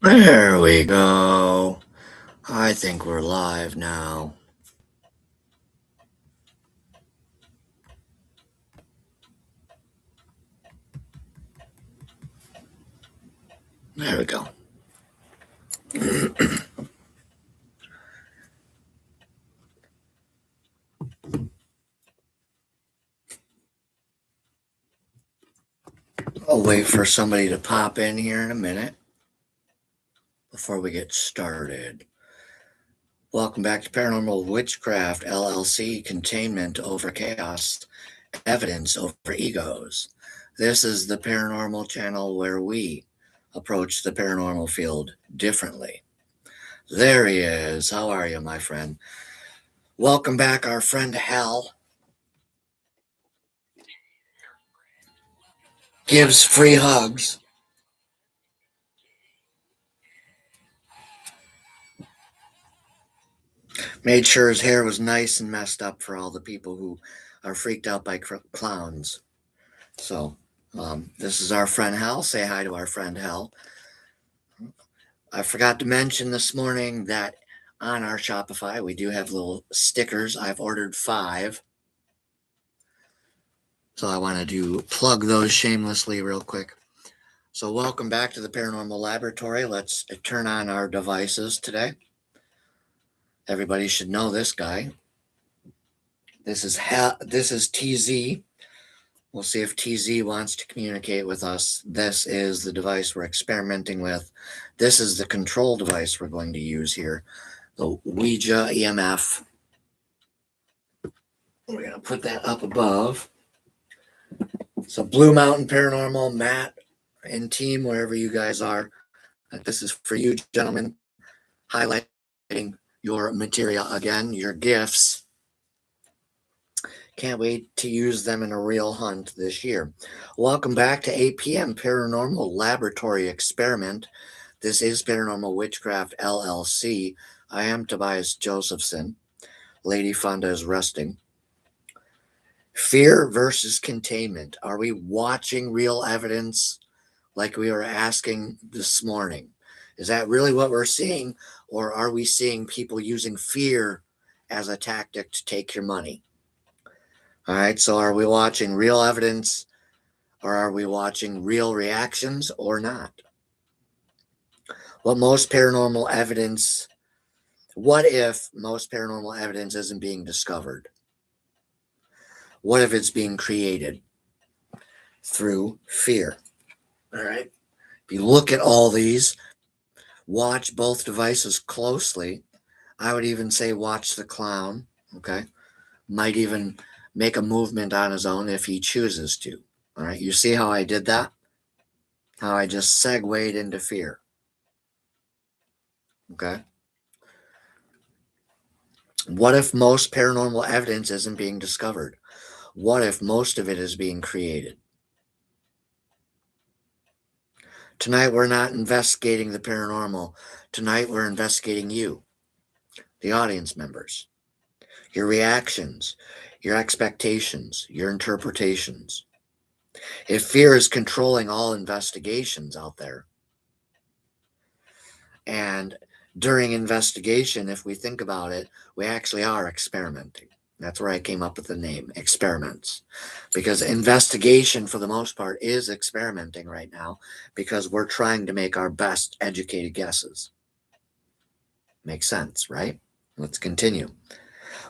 There we go. I think we're live now. There we go. I'll wait for somebody to pop in here in a minute before we get started. Welcome back to Paranormal Witchcraft LLC, Containment over Chaos, Evidence over Egos. This is the paranormal channel where we approach the paranormal field differently. There he is. How are you, my friend? Welcome back, our friend Hal. Gives free hugs. Made sure his hair was nice and messed up for all the people who are freaked out by clowns. So, this is our friend Hal. Say hi to our friend Hal. I forgot to mention this morning that on our Shopify, we do have little stickers. I've ordered 5. So I wanted to plug those shamelessly real quick. So welcome back to the Paranormal Laboratory. Let's turn on our devices today. Everybody should know this guy. This is TZ. We'll see if TZ wants to communicate with us. This is the device we're experimenting with. This is the control device we're going to use here, the Ouija EMF. We're going to put that up above. So Blue Mountain Paranormal, Matt and team, wherever you guys are, this is for you, gentlemen, highlighting your material again, your gifts. Can't wait to use them in a real hunt this year. Welcome back to 8 p.m. Paranormal Laboratory Experiment. This is Paranormal Witchcraft LLC. I am Tobias Josephson. Lady Fonda is resting. Fear versus containment. Are we watching real evidence like we were asking this morning? Is that really what we're seeing? Or are we seeing people using fear as a tactic to take your money? All right, so are we watching real evidence or are we watching real reactions or not? What if most paranormal evidence isn't being discovered? What if it's being created through fear? All right, if you look at all these, watch both devices closely. I would even say watch the clown, okay? Might even make a movement on his own if he chooses to. All right, you see how I did that? How I just segued into fear. Okay. What if most paranormal evidence isn't being discovered? What if most of it is being created? Tonight, we're not investigating the paranormal. Tonight, we're investigating you, the audience members, your reactions, your expectations, your interpretations. If fear is controlling all investigations out there, and during investigation, if we think about it, we actually are experimenting. That's where I came up with the name, experiments. Because investigation, for the most part, is experimenting right now because we're trying to make our best educated guesses. Makes sense, right? Let's continue.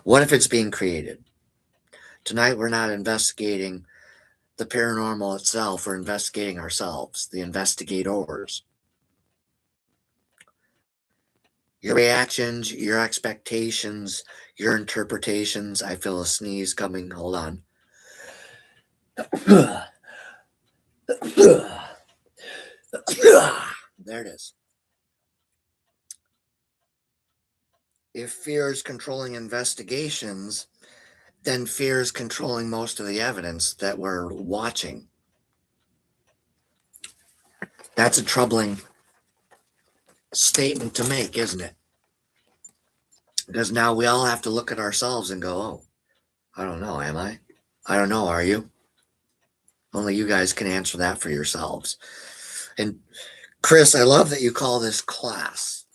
What if it's being created? Tonight, we're not investigating the paranormal itself, we're investigating ourselves, the investigators. Your reactions, your expectations, your interpretations. I feel a sneeze coming. Hold on. There it is. If fear is controlling investigations, then fear is controlling most of the evidence that we're watching. That's a troubling statement to make, isn't it? Because now we all have to look at ourselves and go, oh, I don't know, am I? I don't know, are you? Only you guys can answer that for yourselves. And Chris, I love that you call this class,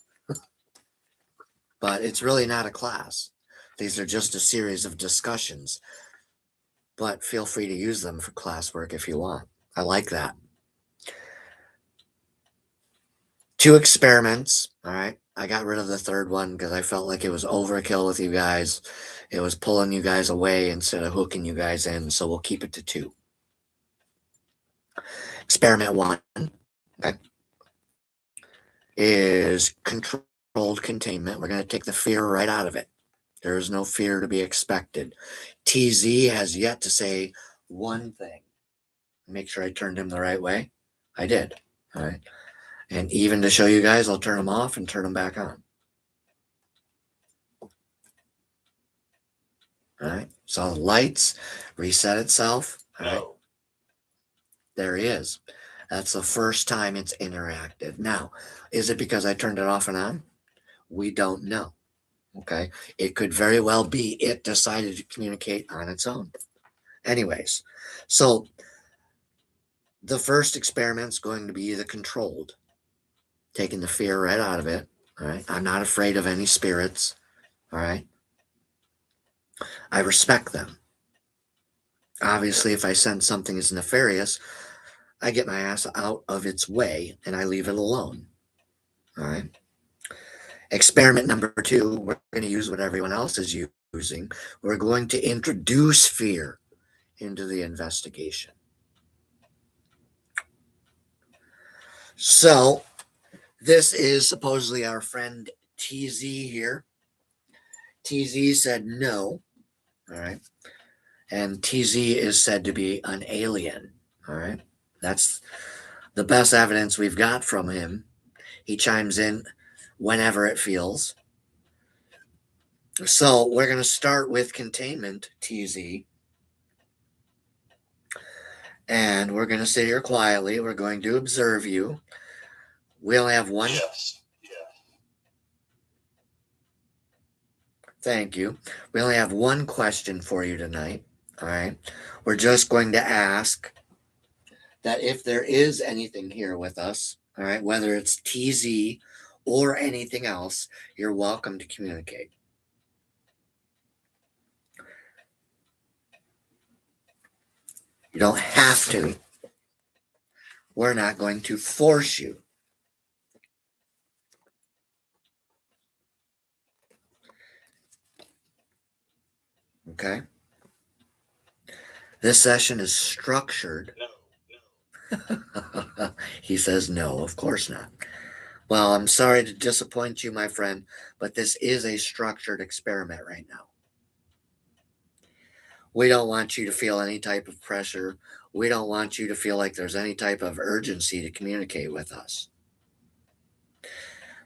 but it's really not a class. These are just a series of discussions, but feel free to use them for classwork if you want. I like that. 2 experiments. All right. I got rid of the third one because I felt like it was overkill with you guys. It was pulling you guys away instead of hooking you guys in. So we'll keep it to 2. Experiment 1, okay, is controlled containment. We're going to take the fear right out of it. There is no fear to be expected. TZ has yet to say one thing. Make sure I turned him the right way. I did. All right. And even to show you guys, I'll turn them off and turn them back on. All right. So the lights reset itself. All right. There he is. That's the first time it's interacted. Now, is it because I turned it off and on? We don't know. Okay. It could very well be it decided to communicate on its own. Anyways, so the first experiment's going to be the controlled, taking the fear right out of it. All right. I'm not afraid of any spirits. All right. I respect them. Obviously, if I sense something is nefarious, I get my ass out of its way and I leave it alone. All right. Experiment number 2, we're going to use what everyone else is using. We're going to introduce fear into the investigation. So, this is supposedly our friend TZ here. TZ said no. All right. And TZ is said to be an alien. All right. That's the best evidence we've got from him. He chimes in whenever it feels. So we're going to start with containment, TZ. And we're going to sit here quietly. We're going to observe you. We only have one. Yes. Thank you. We only have one question for you tonight. All right. We're just going to ask that if there is anything here with us, all right, whether it's TZ or anything else, you're welcome to communicate. You don't have to. We're not going to force you. Okay? This session is structured. No. He says no, of course not. Well, I'm sorry to disappoint you, my friend, but this is a structured experiment right now. We don't want you to feel any type of pressure. We don't want you to feel like there's any type of urgency to communicate with us.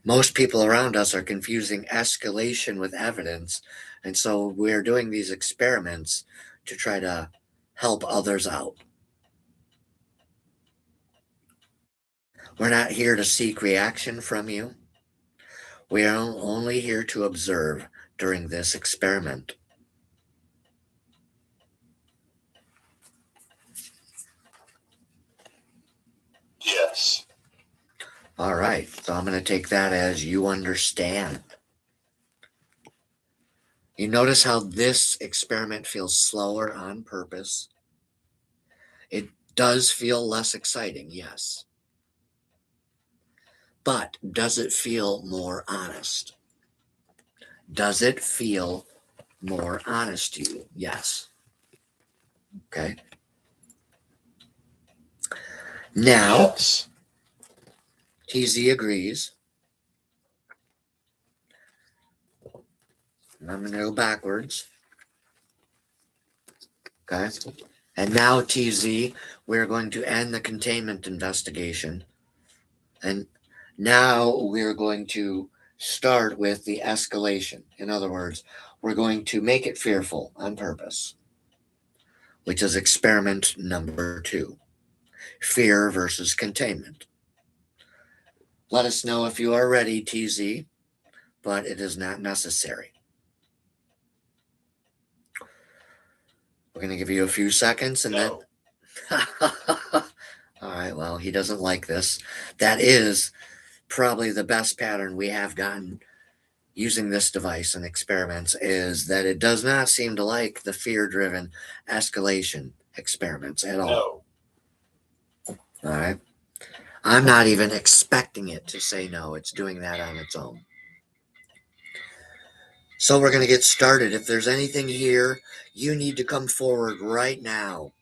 Most people around us are confusing escalation with evidence, and so we're doing these experiments to try to help others out. We're not here to seek reaction from you. We are only here to observe during this experiment. Yes. All right, so I'm going to take that as you understand. You notice how this experiment feels slower on purpose. It does feel less exciting, yes. But does it feel more honest? Does it feel more honest to you? Yes. Okay. Now, Yes. TZ agrees. And I'm going to go backwards. Okay. And now, TZ, we're going to end the containment investigation. And now we're going to start with the escalation. In other words, we're going to make it fearful on purpose, which is experiment number 2. Fear versus containment. Let us know if you are ready, TZ, but it is not necessary. We're going to give you a few seconds and No. then. All right, well, he doesn't like this. That is probably the best pattern we have gotten using this device in experiments, is that it does not seem to like the fear-driven escalation experiments at all. No. All right. I'm not even expecting it to say no. It's doing that on its own. So we're going to get started. If there's anything here, you need to come forward right now.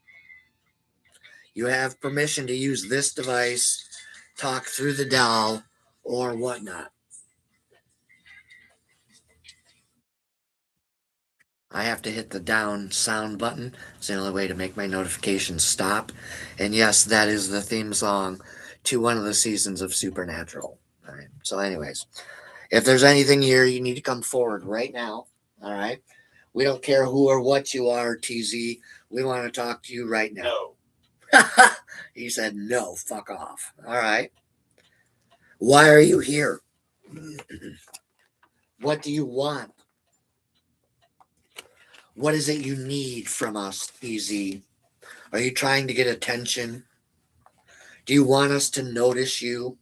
You have permission to use this device, talk through the doll, or whatnot. I have to hit the down sound button. It's the only way to make my notifications stop. And yes, that is the theme song to one of the seasons of Supernatural. All right. So, anyways, if there's anything here, you need to come forward right now. All right. We don't care who or what you are, TZ. We want to talk to you right now. No. He said, no, fuck off. All right. Why are you here? What do you want? What is it you need from us, EZ? Are you trying to get attention? Do you want us to notice you?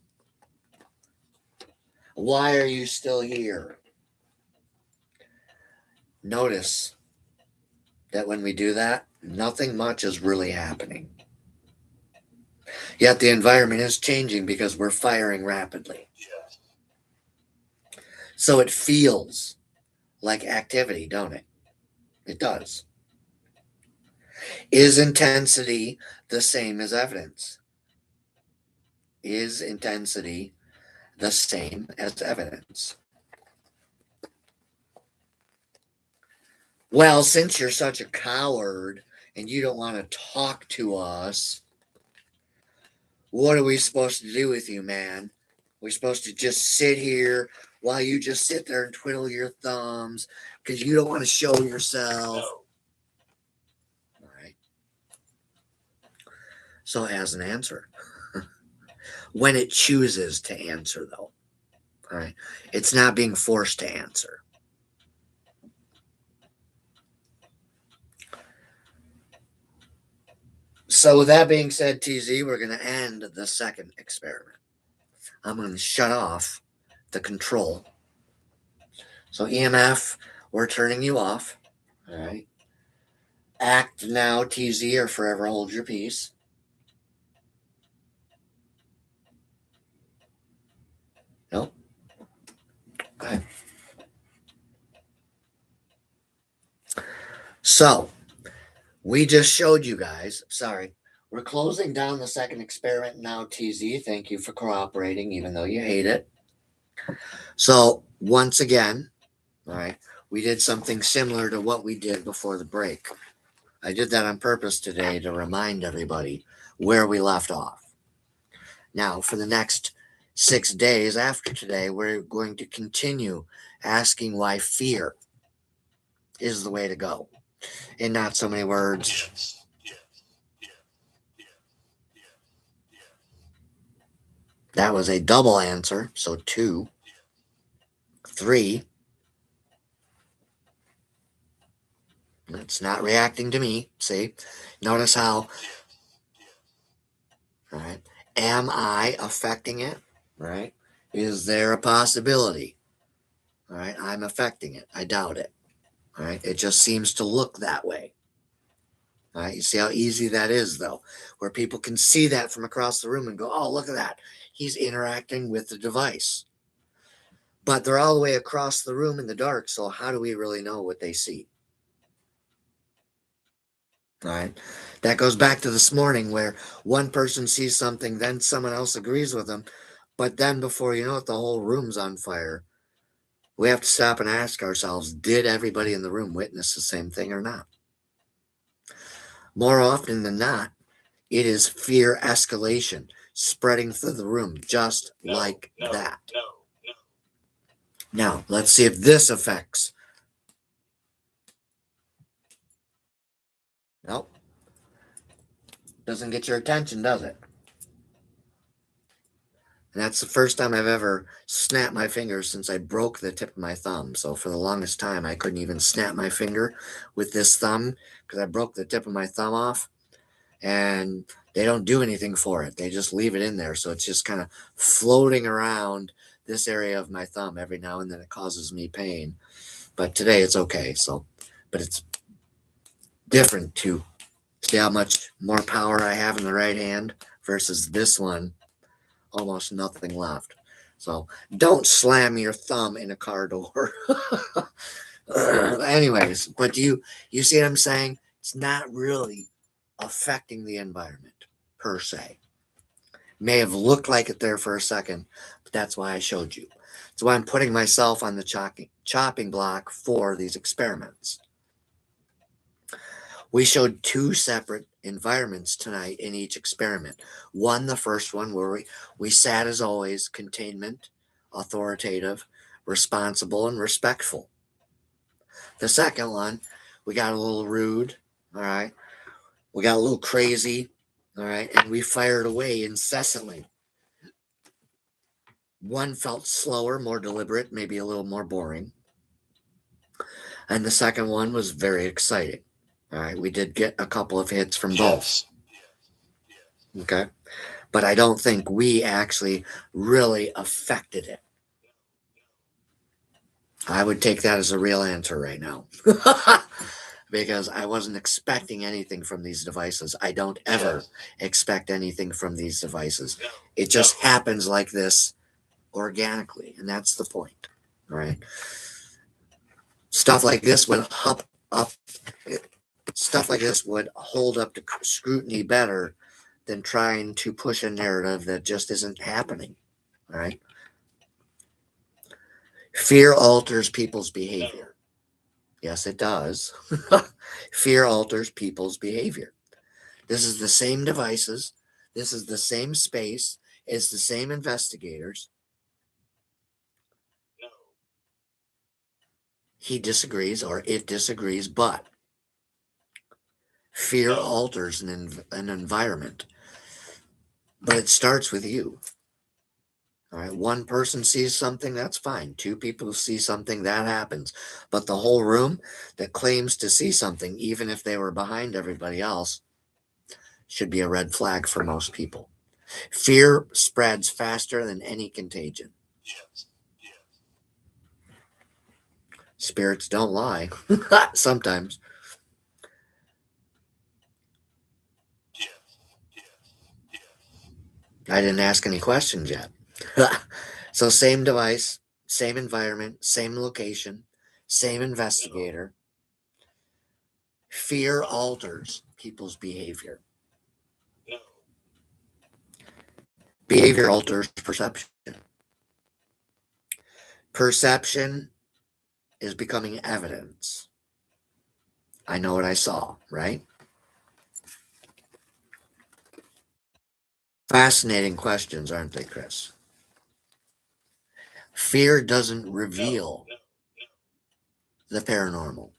Why are you still here? Notice that when we do that, nothing much is really happening. Yet the environment is changing because we're firing rapidly. Yes. So it feels like activity, don't it? It does. Is intensity the same as evidence? Is intensity the same as evidence? Well, since you're such a coward and you don't want to talk to us, what are we supposed to do with you, man? We're supposed to just sit here while you just sit there and twiddle your thumbs because you don't want to show yourself. No. All right. So it has an answer. When it chooses to answer, though. All right. It's not being forced to answer. So with that being said, TZ, we're going to end the second experiment. I'm going to shut off the control. So EMF, we're turning you off. All right. Act now, TZ, or forever hold your peace. Nope. Okay. So we just showed you guys. Sorry. We're closing down the second experiment now, TZ. Thank you for cooperating, even though you hate it. So once again, all right, we did something similar to what we did before the break. I did that on purpose today to remind everybody where we left off. Now, for the next 6 days after today, we're going to continue asking why fear is the way to go. In not so many words. Yes. Yes. Yes. Yes. Yes. Yes. That was a double answer, so 2. 3. It's not reacting to me. See? Notice how, all right, am I affecting it? Right? Is there a possibility? All right, I'm affecting it. I doubt it. All right, it just seems to look that way. All right, you see how easy that is, though, where people can see that from across the room and go, oh, look at that. He's interacting with the device. But they're all the way across the room in the dark, so how do we really know what they see? All right. That goes back to this morning where one person sees something, then someone else agrees with them. But then before you know it, the whole room's on fire. We have to stop and ask ourselves, did everybody in the room witness the same thing or not? More often than not, it is fear escalation spreading through the room just like that. No. No. Now, let's see if this affects. Nope. Doesn't get your attention, does it? And that's the first time I've ever snapped my finger since I broke the tip of my thumb. So for the longest time, I couldn't even snap my finger with this thumb because I broke the tip of my thumb off. And They don't do anything for it. They just leave it in there. So it's just kind of floating around this area of my thumb every now and then. It causes me pain. But today it's okay. So, but it's different to see how much more power I have in the right hand versus this one, almost nothing left. So don't slam your thumb in a car door. Anyways, but you see what I'm saying? It's not really affecting the environment per se. May have looked like it there for a second, but that's why I showed you. That's why I'm putting myself on the chopping block for these experiments. We showed two separate environments tonight in each experiment. One, the first one, where we sat as always, containment, authoritative, responsible, and respectful. The second one, we got a little rude, all right? We got a little crazy, all right? And we fired away incessantly. One felt slower, more deliberate, maybe a little more boring. And the second one was very exciting. All right, we did get a couple of hits from both. Okay. But I don't think we actually really affected it. I would take that as a real answer right now. Because I wasn't expecting anything from these devices. I don't ever expect anything from these devices. It just happens like this organically, and that's the point. All right. Stuff like this would stuff like this would hold up to scrutiny better than trying to push a narrative that just isn't happening. All right. Fear alters people's behavior. Yes, it does. Fear alters people's behavior. This is the same devices. This is the same space. It's the same investigators. He disagrees or it disagrees, but fear alters an environment. But it starts with you. All right. One person sees something, that's fine. Two people see something, that happens. But the whole room that claims to see something, even if they were behind everybody else, should be a red flag for most people. Fear spreads faster than any contagion. Spirits don't lie. Sometimes. I didn't ask any questions yet. So same device, same environment, same location, same investigator. Fear alters people's behavior. Behavior alters perception. Perception is becoming evidence. I know what I saw, right? Fascinating questions, aren't they, Chris? Fear doesn't reveal the paranormal.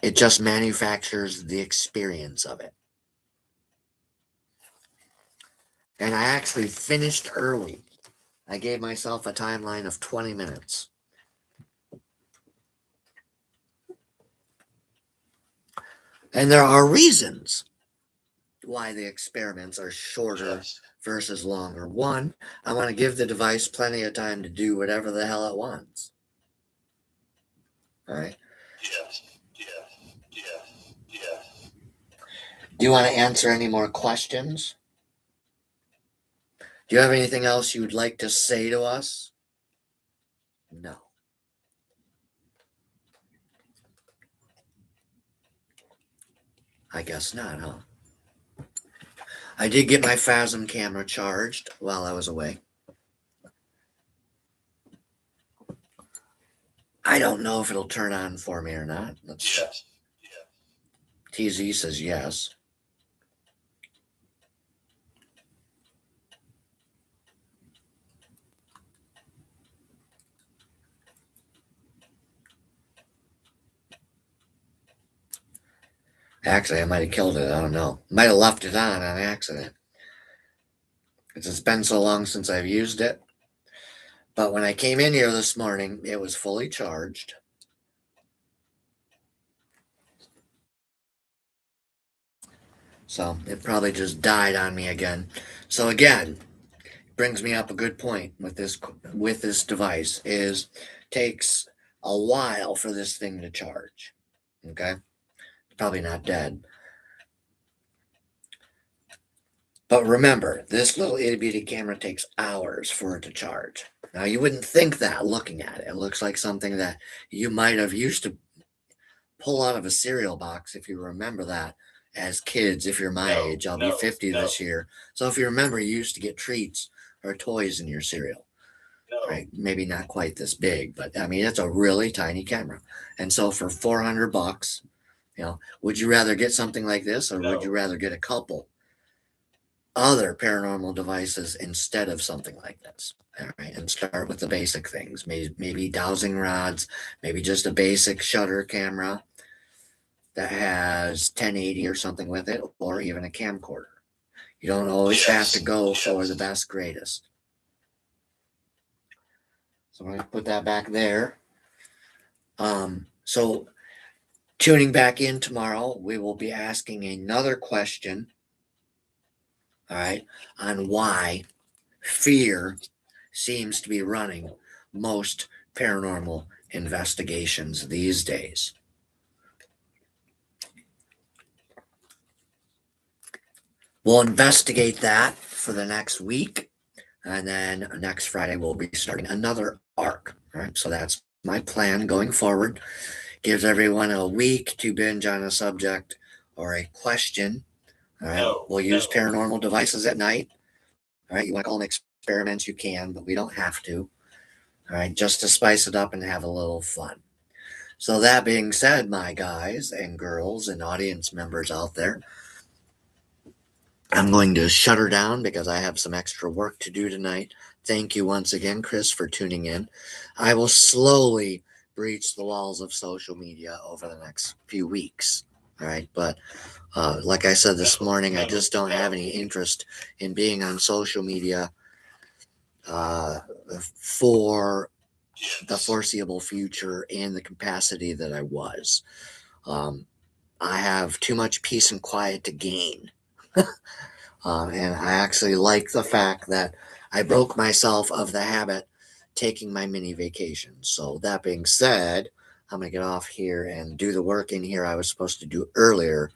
It just manufactures the experience of it. And I actually finished early. I gave myself a timeline of 20 minutes. And there are reasons why the experiments are shorter versus longer. One, I want to give the device plenty of time to do whatever the hell it wants. All right. Do you want to answer any more questions? Do you have anything else you would like to say to us? No. I guess not, huh? I did get my Phasm camera charged while I was away. I don't know if it'll turn on for me or not. TZ says yes. Actually, I might have killed it. I don't know. Might have left it on accident. It's been so long since I've used it. But when I came in here this morning, it was fully charged. So it probably just died on me again. So again, brings me up a good point with this device is takes a while for this thing to charge. Okay, probably not dead. But remember, this little itty bitty camera takes hours for it to charge. Now you wouldn't think that looking at it. It looks like something that you might have used to pull out of a cereal box if you remember that as kids. If you're my age, I'll be 50 this year. So if you remember, you used to get treats or toys in your cereal. Right? Maybe not quite this big, but I mean, it's a really tiny camera. And so for $400, would you rather get something like this or would you rather get a couple other paranormal devices instead of something like this? All right, and start with the basic things, maybe dowsing rods, maybe just a basic shutter camera that has 1080 or something with it, or even a camcorder. You don't always have to go for the best, greatest. So I'm going to put that back there. So tuning back in tomorrow, we will be asking another question, all right, on why fear seems to be running most paranormal investigations these days. We'll investigate that for the next week. And then next Friday, we'll be starting another arc. All right. So that's my plan going forward. Gives everyone a week to binge on a subject or a question. All right. We'll use paranormal devices at night. All right. You want to call them experiments, you can, but we don't have to. All right. Just to spice it up and have a little fun. So that being said, my guys and girls and audience members out there, I'm going to shut her down because I have some extra work to do tonight. Thank you once again, Chris, for tuning in. I will slowly breach the walls of social media over the next few weeks. All right. But like I said this morning, I just don't have any interest in being on social media for the foreseeable future in the capacity that I was. I have too much peace and quiet to gain. And I actually like the fact that I broke myself of the habit taking my mini vacations. So that being said, I'm going to get off here and do the work in here I was supposed to do earlier,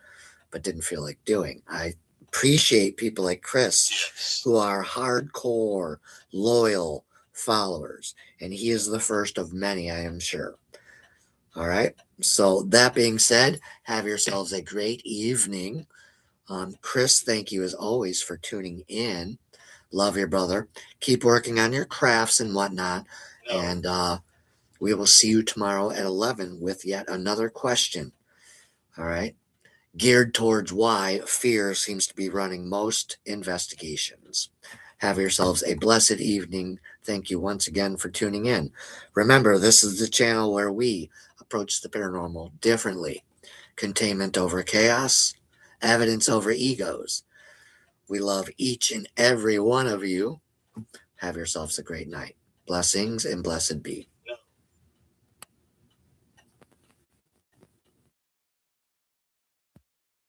but didn't feel like doing. I appreciate people like Chris who are hardcore, loyal followers. And he is the first of many, I am sure. All right. So that being said, have yourselves a great evening. Chris, thank you as always for tuning in. Love your brother. Keep working on your crafts and whatnot. And we will see you tomorrow at 11 with yet another question. All right. Geared towards why fear seems to be running most investigations. Have yourselves a blessed evening. Thank you once again for tuning in. Remember, this is the channel where we approach the paranormal differently. Containment over chaos, evidence over egos. We love each and every one of you. Have yourselves a great night. Blessings and blessed be.